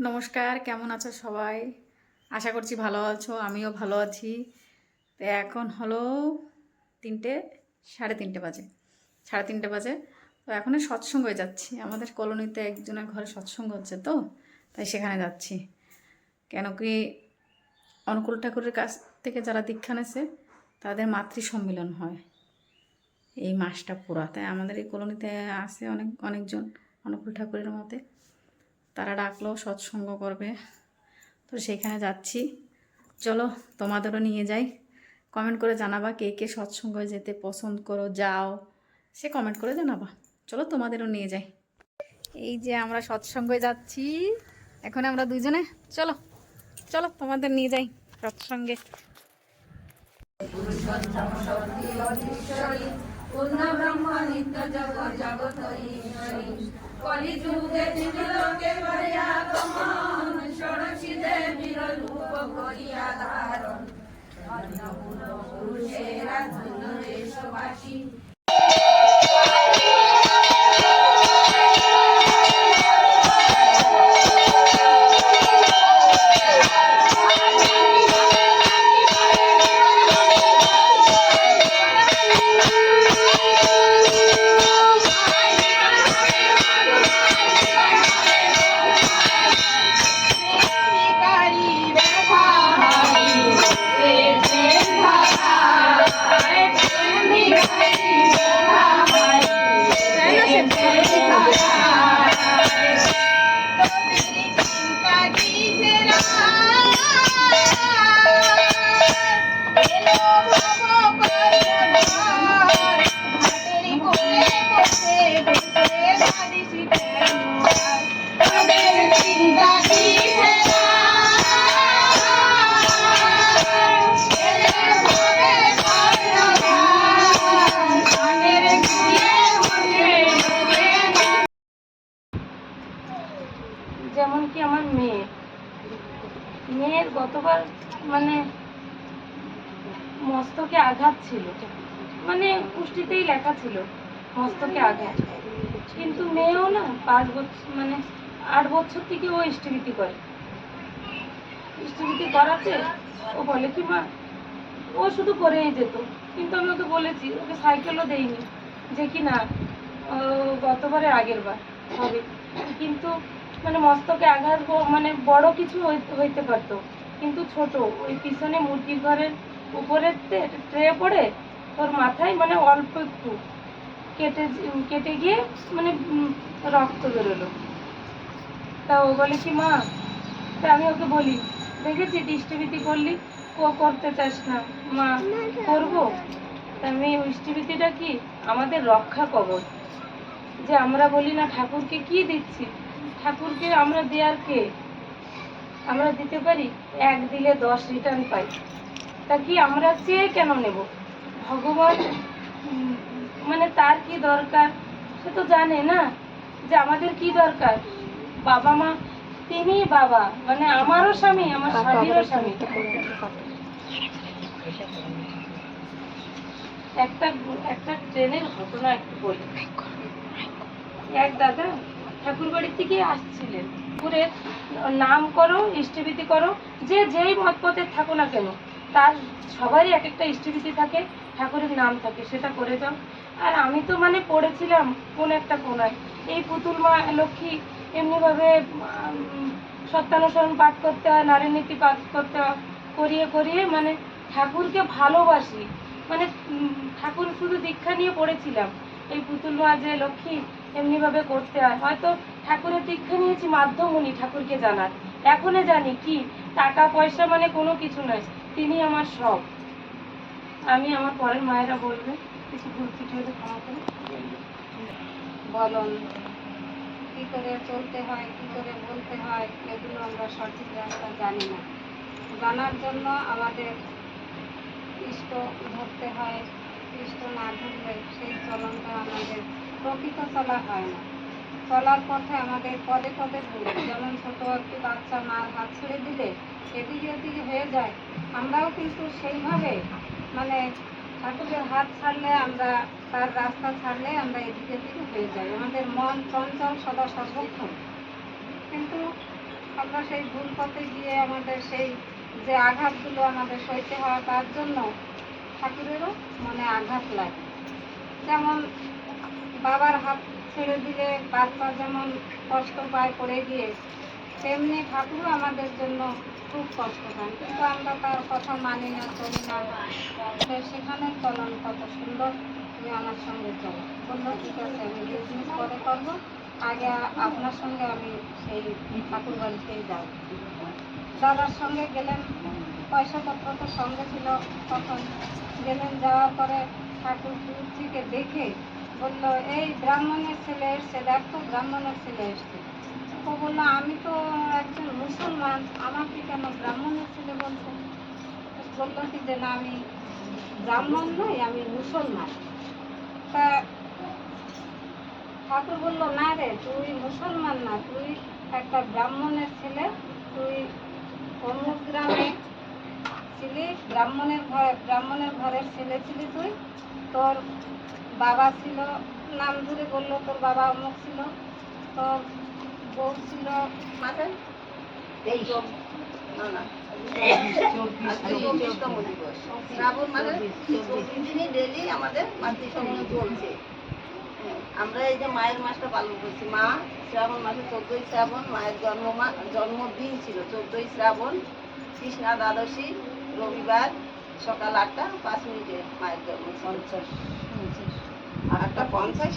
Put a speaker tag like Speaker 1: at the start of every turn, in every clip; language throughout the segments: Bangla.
Speaker 1: নমস্কার, কেমন আছো সবাই? আশা করছি ভালো আছো, আমিও ভালো আছি। তো এখন হলো 3টে, 3:30 বাজে, 3:30 বাজে। তো এখন সৎসঙ্গে যাচ্ছি। আমাদের কলোনিতে একজনের ঘরে সৎসঙ্গ হচ্ছে, তো তাই সেখানে যাচ্ছি। কেন কি, অনুকূল ঠাকুরের কাছ থেকে যারা দীক্ষা নেছে তাদের মাতৃ সম্মিলন হয় এই মাসটা পুরা। তাই আমাদের এই কলোনিতে আছে অনেকজন অনুকূল ঠাকুরের মতে, তারা ডাকলো সৎসঙ্গ করবে, তো সেখানে যাচ্ছি। চলো তোমাদেরও নিয়ে যাই। কমেন্ট করে জানাবা কে কে সৎসঙ্গে যেতে পছন্দ করো, যাও, সে কমেন্ট করে জানাবা। চলো তোমাদেরও নিয়ে যাই। এই যে আমরা সৎসঙ্গে যাচ্ছি এখন আমরা দুজনে। চলো চলো তোমাদের নিয়ে যাই সৎসঙ্গে। পূর্ণ ব্রহ্ম নিত্য জগৎ জগৎ ঈশ্বরী কলি যুগে লোকে ভরিয়া গমন ষোড়শী দেবীর রূপ করিয়া ধারণ অন্নপূর্ণ পুরুষেরা ধন্য দেশবাসী।
Speaker 2: যেমন কি আমার মেয়ের গতবার মানে মস্তকে আঘাত ছিল, মানে পুষ্টিতেই লেখা ছিল মস্তকে আঘাত, কিন্তু মেয়েও না 5 বছর মানে 8 বছর থেকে ও ইষ্টভীতি করে। ইষ্টভীতি করাতে ও বলে কি মা, ও শুধু করেই যেত, কিন্তু আমি ওকে বলেছি, ওকে সাইকেলও দেইনি, যে কি না গতবারের আগের বার হবে, কিন্তু মানে মস্তকে আঘাত মানে বড় কিছু হইতে পারতো, কিন্তু ছোট ওই পিছনে মুরগির ঘরের উপরে ট্রে পড়ে ওর মাথায় মানে অল্প একটু কেটে গিয়ে মানে রক্ত বেরোলো। তা ও বলে কি মা, তা আমি ওকে বলি দেখেছি ইষ্টভীতি করলি, করতে চাস না মা, করবো। তা আমি ইষ্টভীতিটা কি আমাদের রক্ষা কবচ, যে আমরা বলি না ঠাকুরকে কি দিচ্ছি, ঠাকুরকে আমরা দেয়ার কে, আমরা দিতে পারি, 1 দিলে 10 রিটার্ন পাই, তা কি আমরা চেয়ে কেন নেব? ভগবান মানে তার কি দরকার সে তো জানে না, যে আমাদের কি দরকার। বাবা মা, তিনি বাবা, মানে আমারও স্বামী, আমার স্বামীরও স্বামী। একটা ট্রেনের ঘটনা একটু বলি। এক দাদা ঠাকুর বাড়ি থেকে আসছিলেন, পুরে নাম করো, ইষ্টভীতি করো, যে যেই মত পথে থাকো না কেন, তার সবারই এক একটা ইষ্টভীতি থাকে, ঠাকুরের নাম থাকে, সেটা করে যাও। আর আমি তো মানে পড়েছিলাম কোন একটা কোনায়, এই পুতুল মা লক্ষ্মী এমনিভাবে সত্যানুসরণ পাঠ করতে হয়, নারী নীতি পাঠ করতে হয়, করিয়ে করিয়ে মানে ঠাকুরকে ভালোবাসি, মানে ঠাকুর শুধু দীক্ষা নিয়ে পড়েছিলাম, এই পুতুল মা যে লক্ষ্মী এমনিভাবে করতে হয়। হয়তো ঠাকুরের দীক্ষা নিয়েছি মাধ্যমণি ঠাকুরকে জানার, এখনো জানি কি টাকা পয়সা মানে কোনো কিছু নয়, তিনি আমার সব। আমি আমার পরের মায়েরা বলবে, কিছু ভুল ত্রুটি হলে ক্ষমা করে
Speaker 3: বলন কি করে চলতে হয়, কি করে বলতে হয়, এগুলো আমরা সঠিক রাস্তা জানি না। জানার জন্য আমাদের ইষ্ট ধরতে হয়, ইষ্ট না ধরলে সেই চলনটা আমাদের প্রকৃত চলা হয় না। চলার পথে আমাদের পদে পদে ভুল, যেমন ছোট একটি বাচ্চা মার হাত ছেড়ে দিলে এদিকে ওদিকে হয়ে যায়, আমরাও কিন্তু সেইভাবে মানে ঠাকুরের হাত ছাড়লে, আমরা তার রাস্তা ছাড়লে আমরা এদিকে ওদিকে হয়ে যাই, আমাদের মন চঞ্চল সদা সর্বক্ষণ। কিন্তু আমরা সেই ভুল পথে গিয়ে আমাদের সেই যে আঘাতগুলো আমাদের সইতে হয় তার জন্য ঠাকুরেরও মনে আঘাত লাগে। যেমন বাবার হাত ছেড়ে দিলে বাচ্চা যেমন কষ্ট পায় পড়ে গিয়ে, তেমনি ঠাকুরও আমাদের জন্য খুব কষ্ট পান, কিন্তু আমরা তার কথা মানি না, চলি না। সেখানে চলন কত সুন্দর, তুমি আমার সঙ্গে চলো। বললো ঠিক আছে, আমি বিজনেস পরে করবো, আগে আপনার সঙ্গে আমি সেই ঠাকুর বাড়িতেই যাব। দাদার সঙ্গে গেলেন, পয়সাপত্র তো সঙ্গে ছিল তখন। গেলেন, যাওয়ার পরে ঠাকুর দূর থেকে দেখে বললো, এই ব্রাহ্মণের ছেলে এসছে, দেখো ব্রাহ্মণের ছেলে এসছে। ও বললো, আমি তো একজন মুসলমান, আমাকে কেন ব্রাহ্মণের ছেলে বলছো? বললো কি যে না, আমি ব্রাহ্মণ নই, আমি মুসলমান। তা ঠাকুর বললো, না রে, তুই মুসলমান না, তুই একটা ব্রাহ্মণের ছেলে, তুই অমুক গ্রামে ছিলি, ব্রাহ্মণের ঘরের ছেলে ছিলি তুই। তোর বাবা ছিল, নাম ধরে বললো, তোর বাবা অমুক ছিল, তোর বউ ছিল মাঝে এই না না 24তম দিবস শ্রাবণ মানে 24 দিনই ডেলি আমাদের মাতৃসম্মান চলছে। আমরা এই যে মায়ের মাসটা পালন করছি, মা শ্রাবণ মাসে 14ই শ্রাবণ মায়ের জন্মদিন ছিল 14ই শ্রাবণ, কৃষ্ণা দ্বাদশী রবিবার সকাল 8টা 5 মিনিটে মায়ের জন্ম, 8টা 50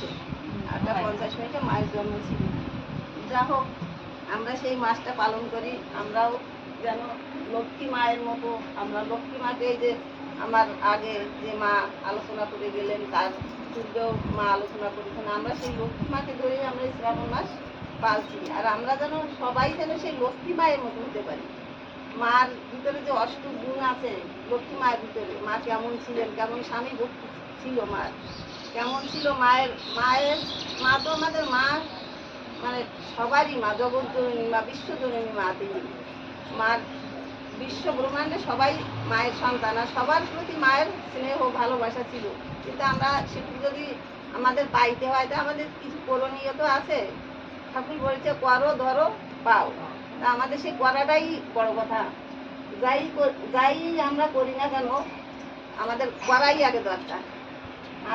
Speaker 3: মায়ের জন্ম ছিল। যা হোক, আমরা সেই মাসটা পালন করি। আমরাও যেন লক্ষ্মী মায়ের মতো, আমরা লক্ষ্মী মাকে, এই যে আমার আগে যে মা আলোচনা করে গেলেন তার পূর্বেও মা আলোচনা করেছেন, আমরা সেই লক্ষ্মী মাকে ধরেই আমরা এই শ্রাবণ মাস পালছি। আর আমরা যেন সবাই যেন সেই লক্ষ্মী মায়ের মতো হতে পারি। মার ভিতরে যে অষ্টক গুণ আছে লক্ষ্মী মায়ের ভিতরে, মা কেমন ছিলেন, কেমন স্বামী ভক্তি ছিল মার, কেমন ছিল মা তো আমাদের মা, মানে সবারই মা, জগৎ জননী মা, বিশ্বজননী মা। তিনি মার বিশ্ব ব্রহ্মাণ্ডে সবাই মায়ের সন্তান, আর সবার প্রতি মায়ের স্নেহ ভালোবাসা ছিল। কিন্তু আমরা সেটুকু যদি আমাদের পাইতে হয়, তো আমাদের কিছু করণীয় তো আছে। ঠাকুর বলেছে, করো ধরো পাও। তা আমাদের সেই করাটাই বড় কথা। যাই আমরা করি না কেন, আমাদের করাই আগে দরকার।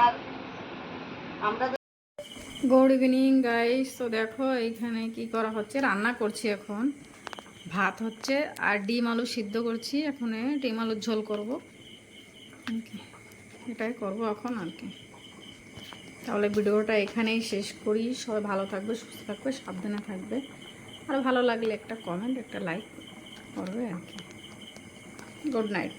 Speaker 3: আর আমরা
Speaker 1: গুড ইভিনিং গাইস। তো দেখো এইখানে কি করা হচ্ছে, রান্না করছি এখন। ভাত হচ্ছে আর ডিম আলু সিদ্ধ করছি। এখন ডিম আলুর ঝোল করব, এটাই করব এখন আর কি। তাহলে ভিডিওটা এখানেই শেষ করি। সবাই ভালো থাকবে, সুস্থ থাকবে, সাবধানে থাকবে। আর ভালো লাগলে একটা কমেন্ট, একটা লাইক করবে আর কি। Good night.